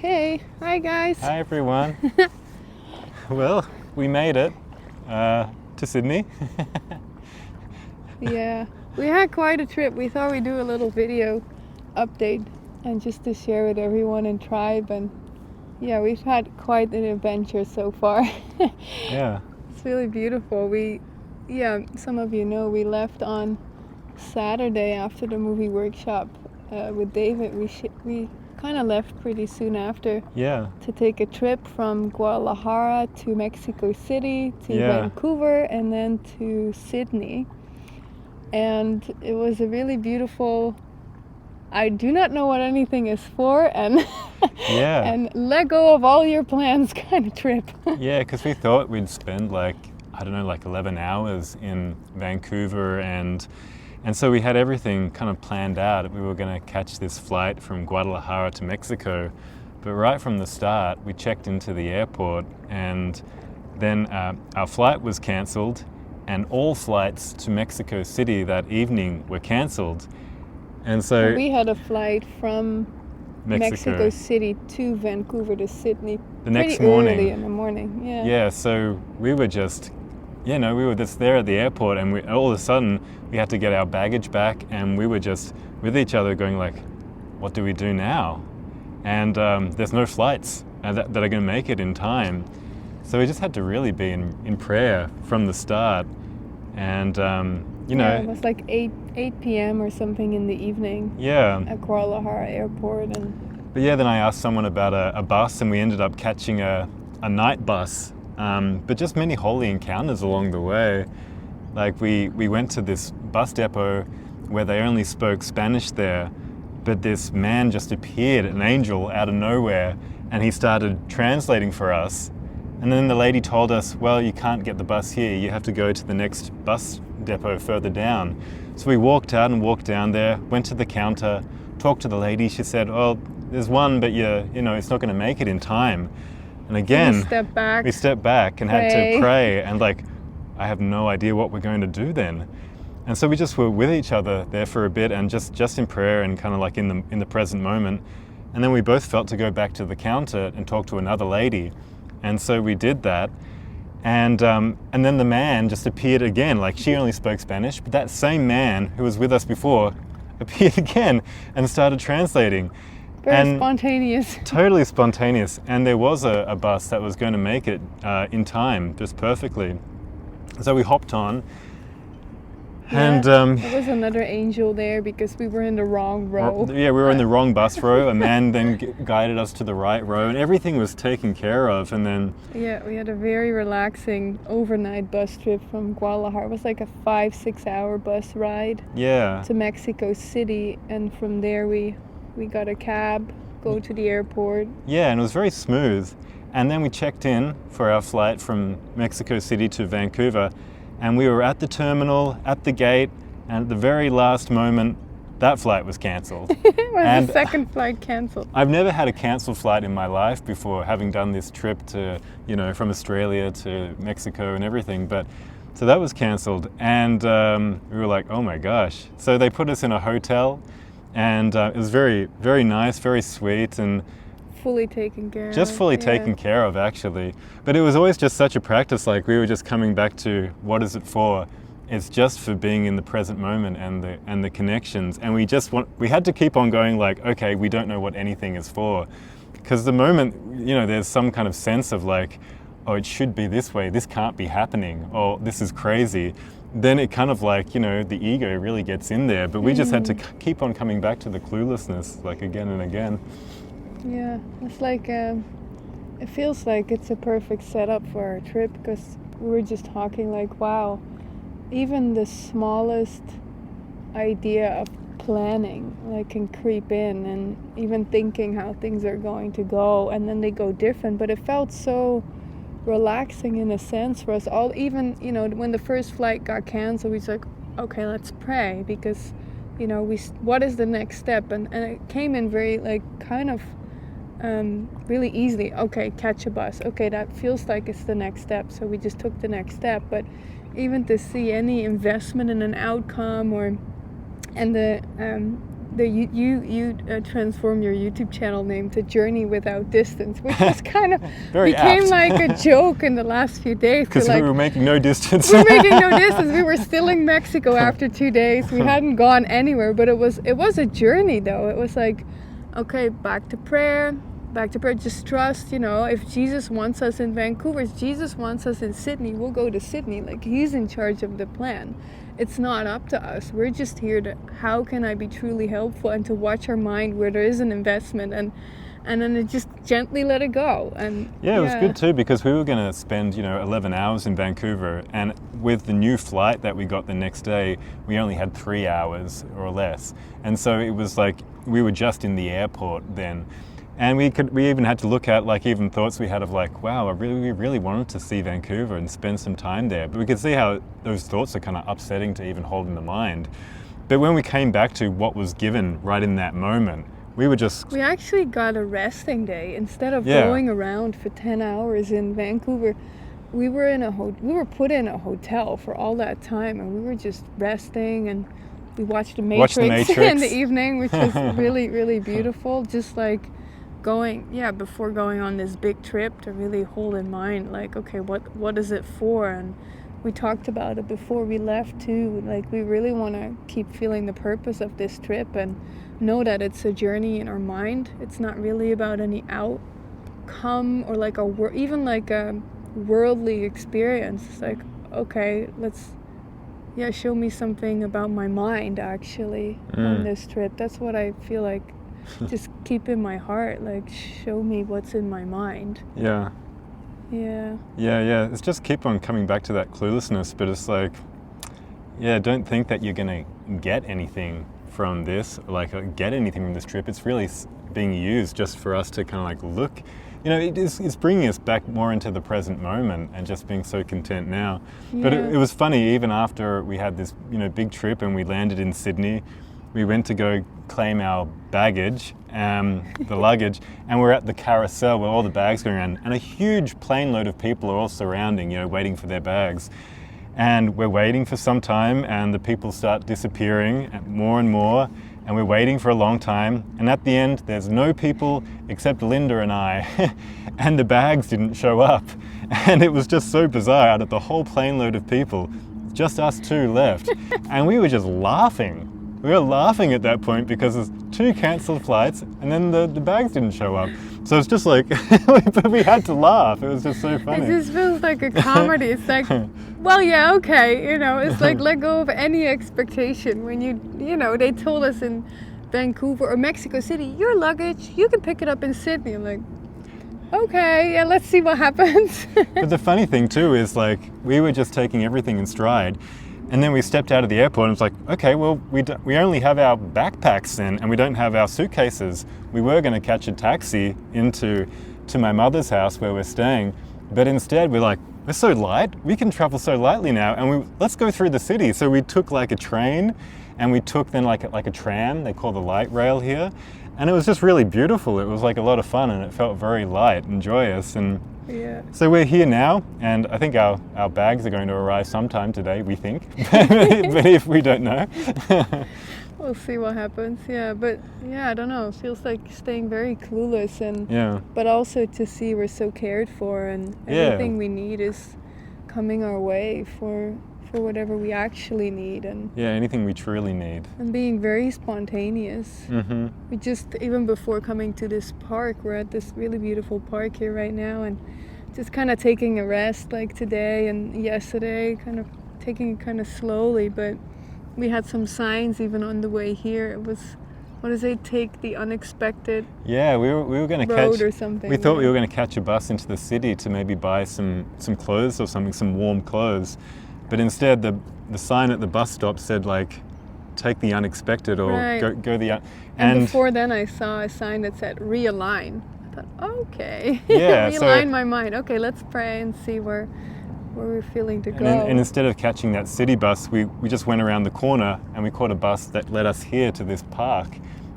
Okay, hi guys. Hi everyone. Well, we made it to Sydney. Yeah, we had quite a trip. We thought we'd do a little video update and just to share with everyone in Tribe. And yeah, we've had quite an adventure so far. Yeah. It's really beautiful. Some of you know we left on Saturday after the movie workshop with David. We kind of left pretty soon after Yeah. to take a trip from Guadalajara to Mexico City to Yeah. Vancouver and then to Sydney. And it was a really beautiful, I do not know what anything is for, and Yeah. and let go of all your plans kind of trip. Yeah, because we thought we'd spend like 11 hours in Vancouver and so we had everything kind of planned out. We were going to catch this flight from Guadalajara to Mexico, but right from the start we checked into the airport and then our flight was cancelled and all flights to Mexico City that evening were cancelled. And so we had a flight from Mexico City to Vancouver to Sydney the next pretty morning. Early in the morning. Yeah. Yeah, so we were just we were just there at the airport and all of a sudden we had to get our baggage back and we were just with each other going like, what do we do now? And there's no flights that are going to make it in time. So we just had to really be in prayer from the start. And, it was like 8 p.m. or something in the evening. Yeah. At Guadalajara Airport. But yeah, then I asked someone about a bus and we ended up catching a night bus. But just many holy encounters along the way. Like we went to this bus depot where they only spoke Spanish there, but this man just appeared, an angel out of nowhere, and he started translating for us. And then the lady told us, well, you can't get the bus here, you have to go to the next bus depot further down. So we walked out and walked down there, went to the counter, talked to the lady. She said, oh, there's one, but it's not going to make it in time. And again, we stepped back and had to pray and I have no idea what we're going to do then. And so we just were with each other there for a bit and just in prayer and kind of like in the present moment. And then we both felt to go back to the counter and talk to another lady. And so we did that. And then the man just appeared again. Like she only spoke Spanish, but that same man who was with us before appeared again and started translating. Very spontaneous. Totally spontaneous. And there was a bus that was going to make it in time, just perfectly. So we hopped on. Yeah, and there was another angel there because we were in the wrong row. Yeah, we were in the wrong bus row. A man then guided us to the right row and everything was taken care of. And then... Yeah, we had a very relaxing overnight bus trip from Guadalajara. It was like a 5-6 hour bus ride to Mexico City. And from there we got a cab, go to the airport. Yeah, and it was very smooth. And then we checked in for our flight from Mexico City to Vancouver. And we were at the terminal, at the gate, and at the very last moment, that flight was cancelled. It was the second flight cancelled. I've never had a cancelled flight in my life before, having done this trip to, from Australia to Mexico and everything. But so that was cancelled, and we were like, oh my gosh. So they put us in a hotel, and it was very, very nice, very sweet, and fully taken care of. Just fully taken care of, actually. But it was always just such a practice, like we were just coming back to what is it for? It's just for being in the present moment and the connections. And we had to keep on going like, okay, we don't know what anything is for. Because the moment, there's some kind of sense of like, oh, it should be this way, this can't be happening, or this is crazy. Then it kind of like, the ego really gets in there. But we just had to keep on coming back to the cluelessness, like again and again. Yeah, it's like, it feels like it's a perfect setup for our trip because we were just talking like, wow, even the smallest idea of planning can creep in and even thinking how things are going to go and then they go different. But it felt so relaxing in a sense for us all. Even, when the first flight got canceled, we was like, okay, let's pray because, what is the next step? And it came in very kind of really easily. Okay, catch a bus. Okay, that feels like it's the next step. So we just took the next step. But even to see any investment in an outcome and the you transformed your YouTube channel name to Journey Without Distance, which was kind of Very became apt. like a joke in the last few days. Because Like, we were making no distance. we're making no distance. We were still in Mexico after 2 days. We hadn't gone anywhere, but it was a journey though. It was like, okay, back to prayer. Just trust, if Jesus wants us in Vancouver, if Jesus wants us in Sydney, we'll go to Sydney. Like, he's in charge of the plan. It's not up to us. We're just here to, how can I be truly helpful, and to watch our mind where there is an investment, and then to just gently let it go. And Yeah, it was good too, because we were going to spend 11 hours in Vancouver, and with the new flight that we got the next day, we only had 3 hours or less, and so it was like we were just in the airport then. And we even had to look at like even thoughts we had of like, wow, we really wanted to see Vancouver and spend some time there. But we could see how those thoughts are kind of upsetting to even hold in the mind. But when we came back to what was given right in that moment, we actually got a resting day instead of Yeah. going around for 10 hours in Vancouver. We were put in a hotel for all that time, and we were just resting, and we watched The Matrix, in the evening, which was really, really beautiful. Just like before going on this big trip, to really hold in mind, like, okay, what is it for? And we talked about it before we left too. Like, we really want to keep feeling the purpose of this trip, and know that it's a journey in our mind. It's not really about any outcome or like even like a worldly experience. It's like, okay, show me something about my mind actually on this trip. That's what I feel like. Just keep in my heart, like, show me what's in my mind. Yeah. It's just keep on coming back to that cluelessness, but it's like, don't think that you're gonna get anything from this, like get anything from this trip. It's really being used just for us to kind of like look, it's bringing us back more into the present moment and just being so content now. But it was funny, even after we had this big trip and we landed in Sydney, we went to go claim our baggage, the luggage, and we're at the carousel where all the bags going around, and a huge plane load of people are all surrounding, waiting for their bags. And we're waiting for some time, and the people start disappearing more and more, and we're waiting for a long time, and at the end there's no people except Linda and I, and the bags didn't show up, and it was just so bizarre. Out of the whole plane load of people, just us two left, and we were just laughing. We were laughing at that point because there's 2 cancelled flights, and then the bags didn't show up. So it's just like, but we had to laugh. It was just so funny. It just feels like a comedy. It's like, well, yeah, okay, it's like, let go of any expectation. When they told us in Vancouver or Mexico City, your luggage, you can pick it up in Sydney. I'm like, okay, yeah, let's see what happens. But the funny thing too is, like, we were just taking everything in stride. And then we stepped out of the airport and it's like, okay, well, we only have our backpacks then, and we don't have our suitcases. We were going to catch a taxi to my mother's house where we're staying, but instead we're like, we're so light, we can travel so lightly now, and let's go through the city. So we took like a train, and we took then like a tram, they call the light rail here, and it was just really beautiful. It was like a lot of fun, and it felt very light and joyous. And so we're here now, and I think our bags are going to arrive sometime today, we think, but if we don't know. We'll see what happens, but I don't know, it feels like staying very clueless, and but also to see we're so cared for, and everything we need is coming our way for whatever we actually need, and anything we truly need, and being very spontaneous. We just, even before coming to this park, we're at this really beautiful park here right now, and just kind of taking a rest, like today and yesterday, kind of taking it kind of slowly. But we had some signs even on the way here. It was, what does it, take the unexpected we were going to road catch or something. We thought we were going to catch a bus into the city to maybe buy some clothes or something, some warm clothes. But instead, the sign at the bus stop said, like, take the unexpected, or go the... And before then I saw a sign that said realign. I thought, okay, realign my mind. Okay, let's pray and see where we're feeling to go. And instead of catching that city bus, we just went around the corner and we caught a bus that led us here to this park,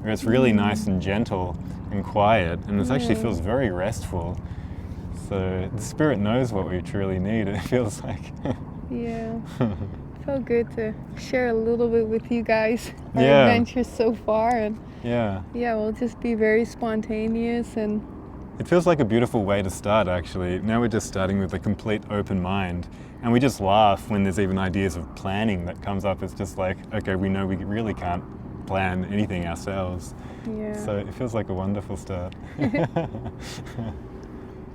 where it's really nice and gentle and quiet, and it actually feels very restful. So the Spirit knows what we truly need, it feels like. felt good to share a little bit with you guys our Yeah. adventures so far, and Yeah. yeah, we'll just be very spontaneous and It feels like a beautiful way to start, actually. Now we're just starting with a complete open mind, and we just laugh when there's even ideas of planning that comes up. It's just like, okay, we know we really can't plan anything ourselves. yeah. So it feels like a wonderful start.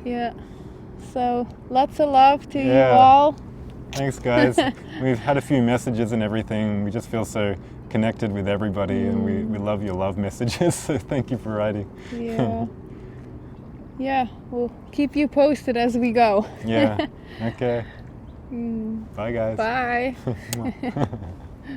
Yeah. So lots of love to you Yeah. all. Thanks, guys. We've had a few messages and everything. We just feel so connected with everybody, and we love your love messages. So thank you for writing. Yeah. Yeah, we'll keep you posted as we go. Yeah. Okay. Mm, Bye, guys. bye.